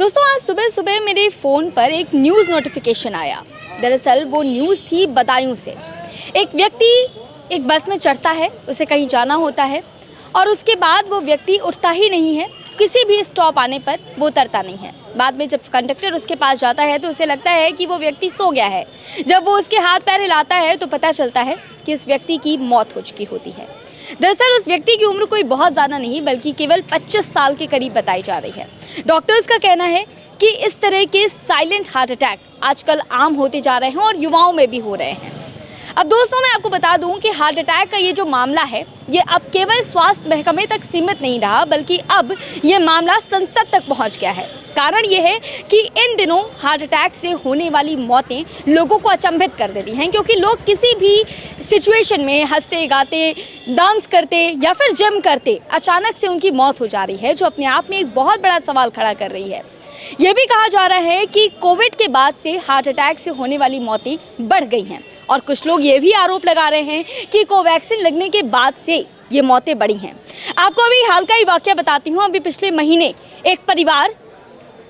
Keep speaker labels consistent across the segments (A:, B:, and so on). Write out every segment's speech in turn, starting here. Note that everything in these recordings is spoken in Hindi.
A: दोस्तों आज सुबह सुबह मेरे फ़ोन पर एक न्यूज़ नोटिफिकेशन आया। दरअसल वो न्यूज़ थी बदायूं से। एक व्यक्ति एक बस में चढ़ता है, उसे कहीं जाना होता है और उसके बाद वो व्यक्ति उठता ही नहीं है। किसी भी स्टॉप आने पर वो उतरता नहीं है। बाद में जब कंडक्टर उसके पास जाता है तो उसे लगता है कि वो व्यक्ति सो गया है। जब वो उसके हाथ पैर हिलाता है तो पता चलता है कि उस व्यक्ति की मौत हो चुकी होती है। दरअसल उस व्यक्ति की उम्र कोई बहुत ज़्यादा नहीं बल्कि केवल 25 साल के करीब बताई जा रही है। डॉक्टर्स का कहना है कि इस तरह के साइलेंट हार्ट अटैक आजकल आम होते जा रहे हैं और युवाओं में भी हो रहे हैं। अब दोस्तों मैं आपको बता दूं कि हार्ट अटैक का ये जो मामला है ये अब केवल स्वास्थ्य महकमे तक सीमित नहीं रहा बल्कि अब ये मामला संसद तक पहुंच गया है। कारण ये है कि इन दिनों हार्ट अटैक से होने वाली मौतें लोगों को अचंभित कर देती हैं, क्योंकि लोग किसी भी सिचुएशन में हंसते गाते डांस करते या फिर जिम करते अचानक से उनकी मौत हो जा रही है, जो अपने आप में एक बहुत बड़ा सवाल खड़ा कर रही है। ये भी कहा जा रहा है कि कोविड के बाद से हार्ट अटैक से होने वाली मौतें बढ़ गई हैं और कुछ लोग ये भी आरोप लगा रहे हैं कि कोवैक्सीन लगने के बाद से ये मौतें बढ़ी हैं। आपको अभी हाल का ही वाकया बताती हूँ। अभी पिछले महीने एक परिवार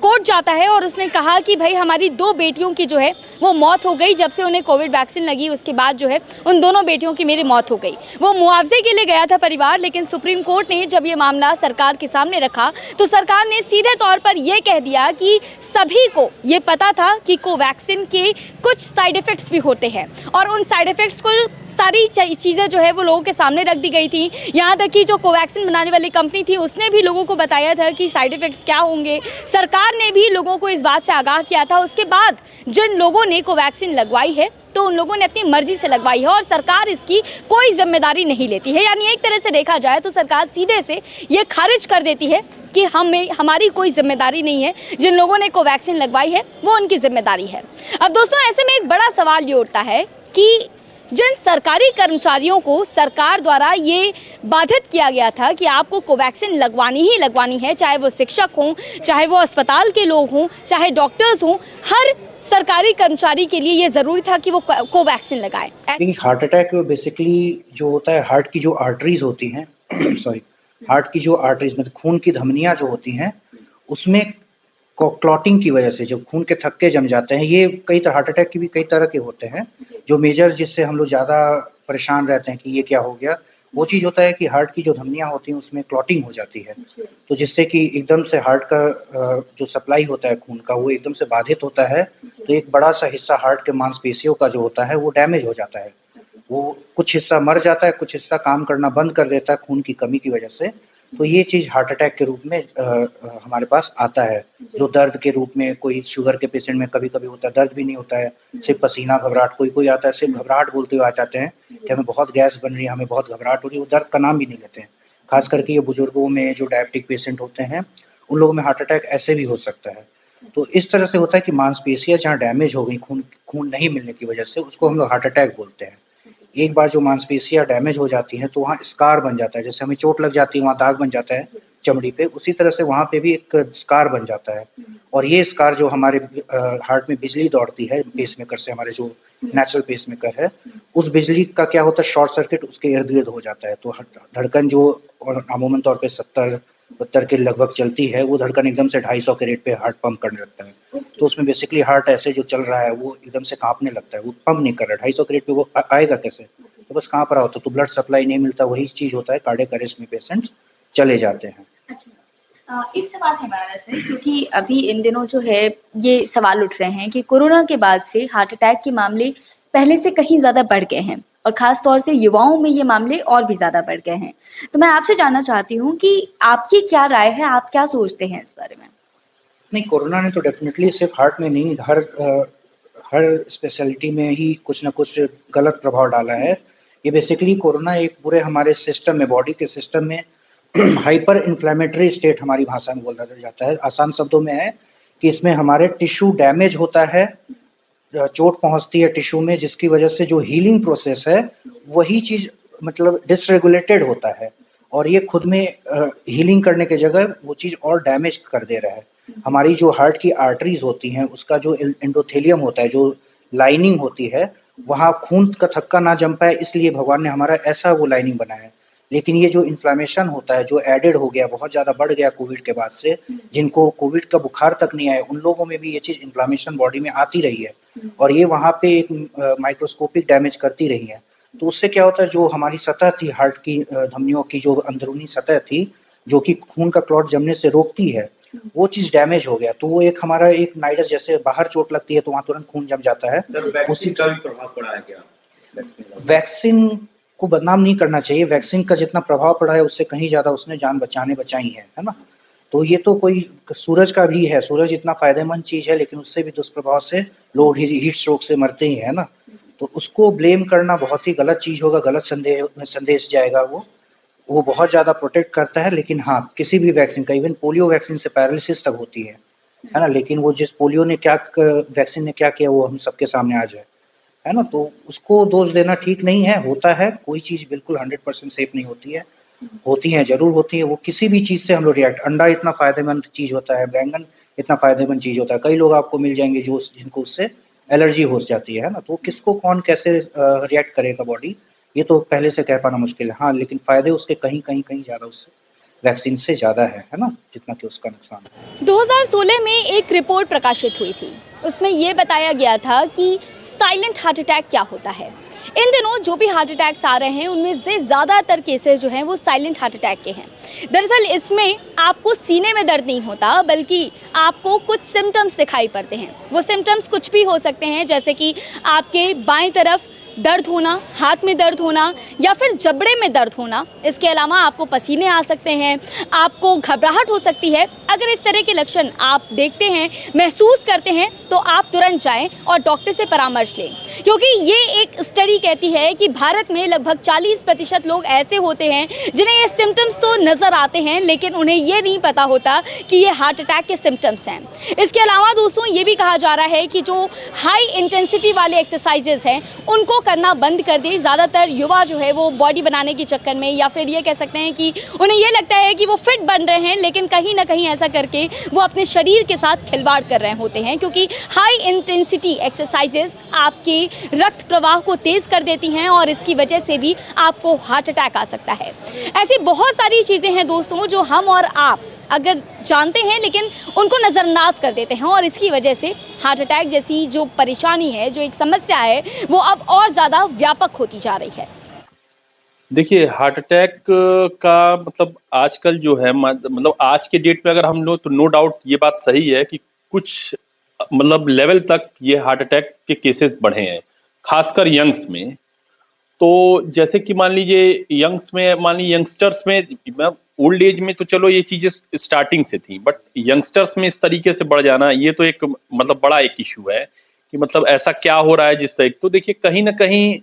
A: कोर्ट जाता है और उसने कहा कि भाई हमारी 2 बेटियों की जो है वो मौत हो गई। जब से उन्हें कोविड वैक्सीन लगी उसके बाद जो है उन दोनों बेटियों की मेरी मौत हो गई। वो मुआवजे के लिए गया था परिवार, लेकिन सुप्रीम कोर्ट ने जब ये मामला सरकार के सामने रखा तो सरकार ने सीधे तौर पर यह कह दिया कि सभी को ये पता था कि कोवैक्सीन के कुछ साइड इफ़ेक्ट्स भी होते हैं और उन साइड इफ़ेक्ट्स को सारी चीज़ें जो है वो लोगों के सामने रख दी गई थी। यहाँ तक कि जो कोवैक्सीन बनाने वाली कंपनी थी उसने भी लोगों को बताया था कि साइड इफ़ेक्ट्स क्या होंगे। सरकार ने भी लोगों को इस बात से आगाह किया था। उसके बाद जिन लोगों ने कोवैक्सीन लगवाई है तो उन लोगों ने अपनी मर्जी से लगवाई है और सरकार इसकी कोई जिम्मेदारी नहीं लेती है। यानी एक तरह से देखा जाए तो सरकार सीधे से ये खारिज कर देती है कि हमारी कोई जिम्मेदारी नहीं है। जिन लोगों ने कोवैक्सीन लगवाई है वो उनकी जिम्मेदारी है। अब दोस्तों ऐसे में एक बड़ा सवाल ये उठता है कि जिन सरकारी कर्मचारियों को सरकार द्वारा ये बाधित किया गया था कि आपको कोवैक्सीन लगवानी ही लगवानी है, चाहे वो शिक्षक हों, चाहे वो अस्पताल के लोग हों, चाहे डॉक्टर्स हों, हर सरकारी कर्मचारी के लिए ये ज़रूरी था कि वो कोवैक्सीन लगाए।
B: हार्ट अटैक बेसिकली जो होता है हार्ट की जो आर्टरीज होती हैं हार्ट की जो आर्टरीज मतलब खून की धमनियां जो होती हैं उसमें क्लॉटिंग की वजह से जब खून के थक्के जम जाते हैं, ये कई हार्ट अटैक की भी कई तरह के होते हैं। जो मेजर जिससे हम लोग ज्यादा परेशान रहते हैं कि ये क्या हो गया, वो चीज होता है कि हार्ट की जो धमनियां होती हैं उसमें क्लॉटिंग हो जाती है, तो जिससे कि एकदम से हार्ट का जो सप्लाई होता है खून का वो एकदम से बाधित होता है। तो एक बड़ा सा हिस्सा हार्ट के मांसपेशियों का जो होता है वो डैमेज हो जाता है। वो कुछ हिस्सा मर जाता है, कुछ हिस्सा काम करना बंद कर देता है खून की कमी की वजह से। तो ये चीज हार्ट अटैक के रूप में हमारे पास आता है। जो दर्द के रूप में कोई शुगर के पेशेंट में कभी कभी होता है, दर्द भी नहीं होता है, सिर्फ पसीना घबराहट, कोई आता है सिर्फ घबराहट बोलते हुए आ जाते हैं कि हमें बहुत गैस बन रही है, हमें बहुत घबराहट हो रही है। वो दर्द का नाम भी नहीं लेते हैं। खास करके ये बुजुर्गों में जो डायबिटिक पेशेंट होते हैं उन लोगों में हार्ट अटैक ऐसे भी हो सकता है। तो इस तरह से होता है कि मांसपेशियां जहाँ डैमेज हो गई खून नहीं मिलने की वजह से, उसको हम लोग हार्ट अटैक बोलते हैं। एक बार जो मांसपेशियां डैमेज हो जाती हैं तो वहाँ स्कार बन जाता है। जैसे हमें चोट लग जाती है वहाँ दाग बन जाता है चमड़ी पे, उसी तरह से वहाँ पे भी एक स्कार बन जाता है। और ये स्कार जो हमारे हार्ट में बिजली दौड़ती है पेसमेकर से, हमारे जो नेचुरल पेसमेकर है, उस बिजली का क्या होता है, शॉर्ट सर्किट उसके इर्द गिर्द हो जाता है। तो धड़कन जो और अमूमन तौर पे 70 के लगभग चलती है, वो धड़कन एकदम से 250 के रेट पे हार्ट पंप करने लगता है। तो उसमें बेसिकली हार्ट ऐसे जो चल रहा है वो एकदम से कांपने लगता है, वो पंप नहीं कर रहा है। 250 के रेट पे वो आएगा कैसे, तो बस कांप रहा होता, तो ब्लड सप्लाई नहीं मिलता। वही चीज होता है, कार्डियक अरेस्ट में पेशेंट्स चले जाते हैं।
C: एक सवाल है हमारा सर, क्योंकि अभी इन दिनों जो है ये सवाल उठ रहे हैं कि कोरोना के बाद से हार्ट अटैक के मामले पहले से कहीं ज्यादा बढ़ गए हैं और खास तौर से युवाओं में ये मामले और भी ज्यादा बढ़ गए हैं। तो मैं आपसे जानना चाहती हूँ कि आपकी क्या राय है, आप क्या सोचते हैं इस बारे में?
B: नहीं, कोरोना ने तो डेफिनेटली सिर्फ हार्ट में नहीं, हर स्पेशलिटी में ही कुछ ना कुछ गलत प्रभाव डाला है। ये बेसिकली कोरोना एक पूरे हमारे सिस्टम में, बॉडी के सिस्टम में हाइपर इन्फ्लेमेटरी स्टेट हमारी भाषा में बोला जाता है। आसान शब्दों में है कि इसमें हमारे टिश्यू डैमेज होता है, चोट पहुंचती है टिश्यू में, जिसकी वजह से जो हीलिंग प्रोसेस है वही चीज मतलब डिसरेगुलेटेड होता है और ये खुद में हीलिंग करने की जगह वो चीज और डैमेज कर दे रहा है। हमारी जो हार्ट की आर्टरीज होती हैं उसका जो एंडोथेलियम होता है, जो लाइनिंग होती है, वहां खून का थक्का ना जम पाए, इसलिए भगवान ने हमारा ऐसा वो लाइनिंग बनाया है। लेकिन ये जो इन्फ्लेमेशन होता है, जो एडेड हो गया, बहुत ज़्यादा बढ़ गया कोविड के बाद से, जिनको कोविड का बुखार तक नहीं आया, उन लोगों में भी ये चीज़ इन्फ्लेमेशन बॉडी में आती रही है और ये वहाँ पे एक माइक्रोस्कोपिक डैमेज करती रही है। तो उससे क्या होता है, जो हमारी सतह थी हार्ट की धमनियों की जो अंदरूनी सतह थी, जो कि खून का क्लॉट जमने से रोकती है, वो चीज़ डैमेज हो गया। तो वो एक हमारा एक नाइडस, जैसे बाहर चोट लगती है तो वहाँ तुरंत खून जम जाता है।
D: वैक्सीन का भी प्रभाव पड़ा है क्या?
B: वैक्सीन को बदनाम नहीं करना चाहिए। वैक्सीन का जितना प्रभाव पड़ा है उससे कहीं ज़्यादा उसने जान बचाई है ना? तो ये तो कोई सूरज का भी है, सूरज इतना फ़ायदेमंद चीज़ है, लेकिन उससे भी दुष्प्रभाव से लोग हीट स्ट्रोक से मरते ही है ना? तो उसको ब्लेम करना बहुत ही गलत चीज़ होगा, गलत संदेश जाएगा वो बहुत ज़्यादा प्रोटेक्ट करता है, लेकिन हाँ, किसी भी वैक्सीन का, इवन पोलियो वैक्सीन से पैरालिसिस तक होती है ना? लेकिन वो जिस पोलियो ने वैक्सीन ने क्या किया वो हम सबके सामने आज है ना? तो उसको दोष देना ठीक नहीं है, होता है, कोई चीज़ बिल्कुल 100% सेफ नहीं होती है, होती हैं, ज़रूर होती है, वो किसी भी चीज़ से हम लोग अंडा इतना फ़ायदेमंद चीज़ होता है, बैंगन इतना फ़ायदेमंद चीज़ होता है, कई लोग आपको मिल जाएँगे जिनको उससे एलर्जी हो जाती है ना? तो किसको कौन कैसे रिएक्ट करेगा बॉडी, ये तो पहले से कह पाना मुश्किल है। हाँ, लेकिन फ़ायदे उसके कहीं ज़्यादा उससे वैक्सीन से ज़्यादा है ना? जितना कि उसका नुकसान है।
A: 2016 में एक रिपोर्ट प्रकाशित हुई थी। उसमें ये बताया गया था कि साइलेंट हार्ट अटैक क्या होता है। इन दिनों जो भी हार्ट अटैक्स आ रहे हैं उनमें से ज़्यादातर केसेस जो हैं वो साइलेंट हार्ट अटैक के हैं। दरअसल इसमें आपको सीने में दर्द नहीं होता, बल्कि आपको कुछ सिम्टम्स दिखाई पड़ते हैं। वो सिम्टम्स कुछ भी हो सकते हैं, जैसे कि आपके बाएं तरफ दर्द होना, हाथ में दर्द होना या फिर जबड़े में दर्द होना। इसके अलावा आपको पसीने आ सकते हैं, आपको घबराहट हो सकती है। अगर इस तरह के लक्षण आप देखते हैं, महसूस करते हैं, तो आप तुरंत जाएं और डॉक्टर से परामर्श लें, क्योंकि ये एक स्टडी कहती है कि भारत में लगभग 40% लोग ऐसे होते हैं जिन्हें ये सिम्टम्स तो नज़र आते हैं, लेकिन उन्हें ये नहीं पता होता कि ये हार्ट अटैक के सिम्टम्स हैं। इसके अलावा दोस्तों ये भी कहा जा रहा है कि जो हाई इंटेंसिटी वाले एक्सरसाइजेज हैं उनको करना बंद कर दें। ज़्यादातर युवा जो है वो बॉडी बनाने के चक्कर में, या फिर ये कह सकते हैं कि उन्हें ये लगता है कि वो फिट बन रहे हैं, लेकिन कहीं ना कहीं ऐसा करके वो अपने शरीर के साथ खिलवाड़ कर रहे होते हैं, क्योंकि हाई इंटेंसिटी एक्सरसाइजेस आपके रक्त प्रवाह को तेज़ कर देती हैं और इसकी वजह से भी आपको हार्ट अटैक आ सकता है। ऐसी बहुत सारी चीज़ें हैं दोस्तों जो हम और आप अगर जानते हैं लेकिन उनको नज़रअंदाज कर देते हैं, और इसकी वजह से हार्ट अटैक जैसी जो परेशानी है, जो एक समस्या है, वो अब और ज़्यादा व्यापक होती जा रही है।
D: देखिए, हार्ट अटैक का मतलब आजकल जो है, मतलब आज के डेट में अगर हम लोग, तो नो डाउट ये बात सही है कि कुछ मतलब लेवल तक ये हार्ट अटैक के केसेस बढ़े हैं, खासकर यंग्स में। तो जैसे कि मान लीजिए यंग्स में, मान लीजिए यंगस्टर्स में, ओल्ड एज में तो चलो ये चीज़ें स्टार्टिंग से थी, बट यंगस्टर्स में इस तरीके से बढ़ जाना, ये तो एक मतलब बड़ा एक इशू है कि मतलब ऐसा क्या हो रहा है जिस तरह। तो देखिए कहीं ना कहीं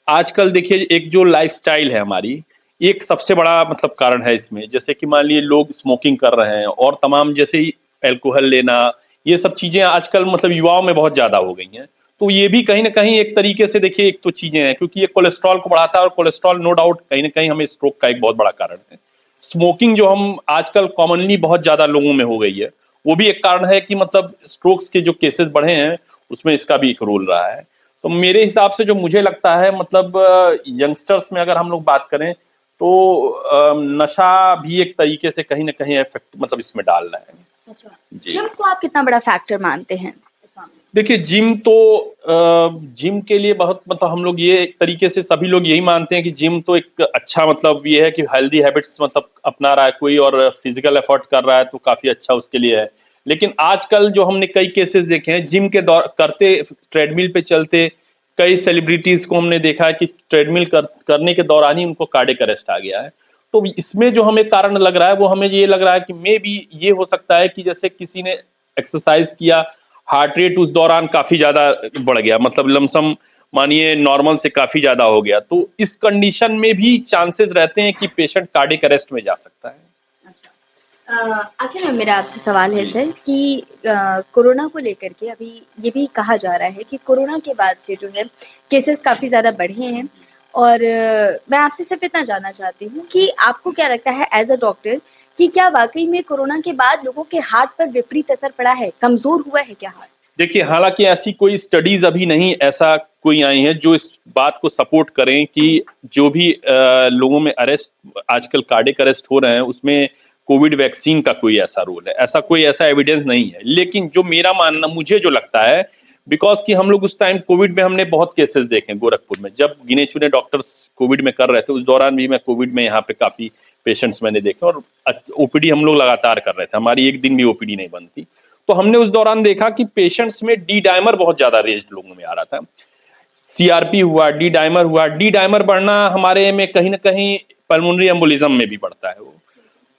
D: आजकल देखिए एक जो लाइफस्टाइल है हमारी, एक सबसे बड़ा मतलब कारण है इसमें। जैसे कि मान लीजिए लोग स्मोकिंग कर रहे हैं और तमाम जैसे अल्कोहल लेना, ये सब चीज़ें आजकल मतलब युवाओं में बहुत ज़्यादा हो गई हैं। तो ये भी कहीं ना कहीं एक तरीके से देखिए एक तो चीज़ें हैं, क्योंकि ये कोलेस्ट्रॉल को बढ़ाता है और कोलेस्ट्रॉल नो डाउट कहीं ना कहीं हमें स्ट्रोक का एक बहुत बड़ा कारण है। स्मोकिंग जो हम आजकल कॉमनली बहुत ज़्यादा लोगों में हो गई है, वो भी एक कारण है कि मतलब स्ट्रोक्स के जो केसेस बढ़े हैं उसमें इसका भी एक रोल रहा है। तो मेरे हिसाब से जो मुझे लगता है, मतलब यंगस्टर्स में अगर हम लोग बात करें तो नशा भी एक तरीके से कहीं ना कहीं इफेक्ट मतलब इसमें डाल रहा है।
C: अच्छा,
D: जी।
C: जिम को आप कितना बड़ा फैक्टर मानते हैं?
D: देखिए जिम तो जिम के लिए बहुत मतलब हम लोग ये एक तरीके से सभी लोग यही मानते हैं कि जिम तो एक अच्छा मतलब ये है कि हेल्दी हैबिट्स मतलब अपना रहा है कोई और फिजिकल एफर्ट कर रहा है तो काफ़ी अच्छा उसके लिए है। लेकिन आजकल जो हमने कई केसेस देखे हैं जिम के करते, ट्रेडमिल पे चलते, कई सेलिब्रिटीज़ को हमने देखा है कि ट्रेडमिल करने के दौरान ही उनको कार्डियक अरेस्ट आ गया है। तो इसमें जो हमें कारण लग रहा है वो हमें ये लग रहा है कि मे बी ये हो सकता है कि जैसे किसी ने एक्सरसाइज किया, हार्ट रेट उस दौरान काफ़ी ज़्यादा बढ़ गया, मतलब लमसम मानिए नॉर्मल से काफ़ी ज़्यादा हो गया, तो इस कंडीशन में भी चांसेस रहते हैं कि पेशेंट कार्डियक अरेस्ट में जा सकता है।
C: आखिर में मेरा आपसे सवाल है सर कि कोरोना को लेकर के अभी ये भी कहा जा रहा है कि कोरोना के बाद से जो है केसेस काफ़ी ज़्यादा बढ़े हैं, और मैं आपसे सिर्फ इतना जानना चाहती हूँ कि आपको क्या लगता है एज अ डॉक्टर कि क्या वाकई में कोरोना के बाद लोगों के हार्ट पर विपरीत असर पड़ा है, कमज़ोर हुआ है क्या हार्ट?
D: देखिए, हालांकि ऐसी कोई स्टडीज अभी नहीं ऐसा कोई आई है जो इस बात को सपोर्ट करें कि जो भी लोगों में अरेस्ट आजकल कार्डियक अरेस्ट हो रहे हैं उसमें कोविड वैक्सीन का कोई ऐसा रोल है। ऐसा एविडेंस नहीं है। लेकिन जो मेरा मानना, मुझे जो लगता है, बिकॉज कि हम लोग उस टाइम कोविड में हमने बहुत केसेस देखे गोरखपुर में, जब गिने चुने डॉक्टर्स कोविड में कर रहे थे, उस दौरान भी मैं कोविड में यहाँ पे काफी पेशेंट्स मैंने देखे और ओपीडी हम लोग लगातार कर रहे थे, हमारी एक दिन भी ओपीडी नहीं बंद थी। तो हमने उस दौरान देखा कि पेशेंट्स में डी डाइमर बहुत ज्यादा रेज्ड लोगों में आ रहा था। सीआरपी हुआ, डी डाइमर हुआ। डी डाइमर बढ़ना हमारे में कहीं ना कहीं पल्मोनरी एम्बोलिज्म में भी बढ़ता है वो।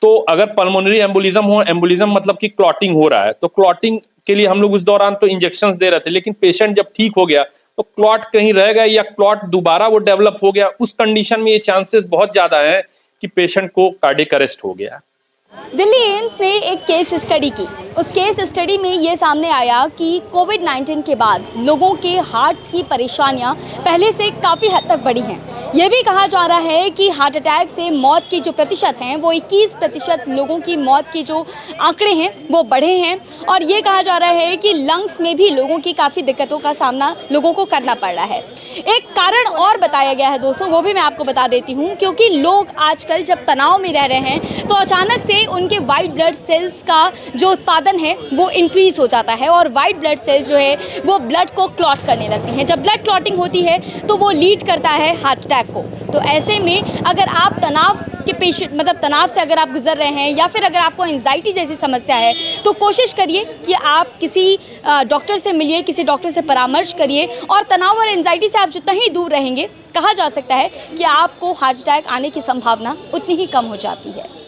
D: तो अगर पल्मोनरी एम्बोलिज्म हो, एम्बोलिज्म मतलब कि क्लॉटिंग हो रहा है, तो क्लॉटिंग के लिए हम लोग उस दौरान तो इंजेक्शंस दे रहे थे, लेकिन पेशेंट जब ठीक हो गया तो क्लॉट कहीं रह गया या क्लॉट दोबारा वो डेवलप हो गया, उस कंडीशन में ये चांसेस बहुत ज्यादा है कि पेशेंट को कार्डियक अरेस्ट हो गया।
A: दिल्ली एम्स ने एक केस स्टडी की। उस केस स्टडी में ये सामने आया कि कोविड-19 के बाद लोगों के हार्ट की परेशानियां पहले से काफ़ी हद तक बढ़ी हैं। ये भी कहा जा रहा है कि हार्ट अटैक से मौत की जो प्रतिशत हैं वो 21% लोगों की मौत की जो आंकड़े हैं वो बढ़े हैं। और ये कहा जा रहा है कि लंग्स में भी लोगों की काफ़ी दिक्कतों का सामना लोगों को करना पड़ रहा है। एक कारण और बताया गया है दोस्तों, वो भी मैं आपको बता देती हूँ, क्योंकि लोग आजकल जब तनाव में रह रहे हैं तो अचानक से उनके वाइट ब्लड सेल्स का जो उत्पादन है वो इंक्रीज हो जाता है और वाइट ब्लड सेल्स जो है वो ब्लड को क्लॉट करने लगती हैं। जब ब्लड क्लॉटिंग होती है तो वो लीड करता है हार्ट अटैक को। तो ऐसे में अगर आप तनाव के पेशेंट मतलब तनाव से अगर आप गुजर रहे हैं या फिर अगर आपको एंजाइटी जैसी समस्या है तो कोशिश करिए कि आप किसी डॉक्टर से मिलिए, किसी डॉक्टर से परामर्श करिए। और तनाव और एंजाइटी से आप जितना ही दूर रहेंगे, कहा जा सकता है कि आपको हार्ट अटैक आने की संभावना उतनी ही कम हो जाती है।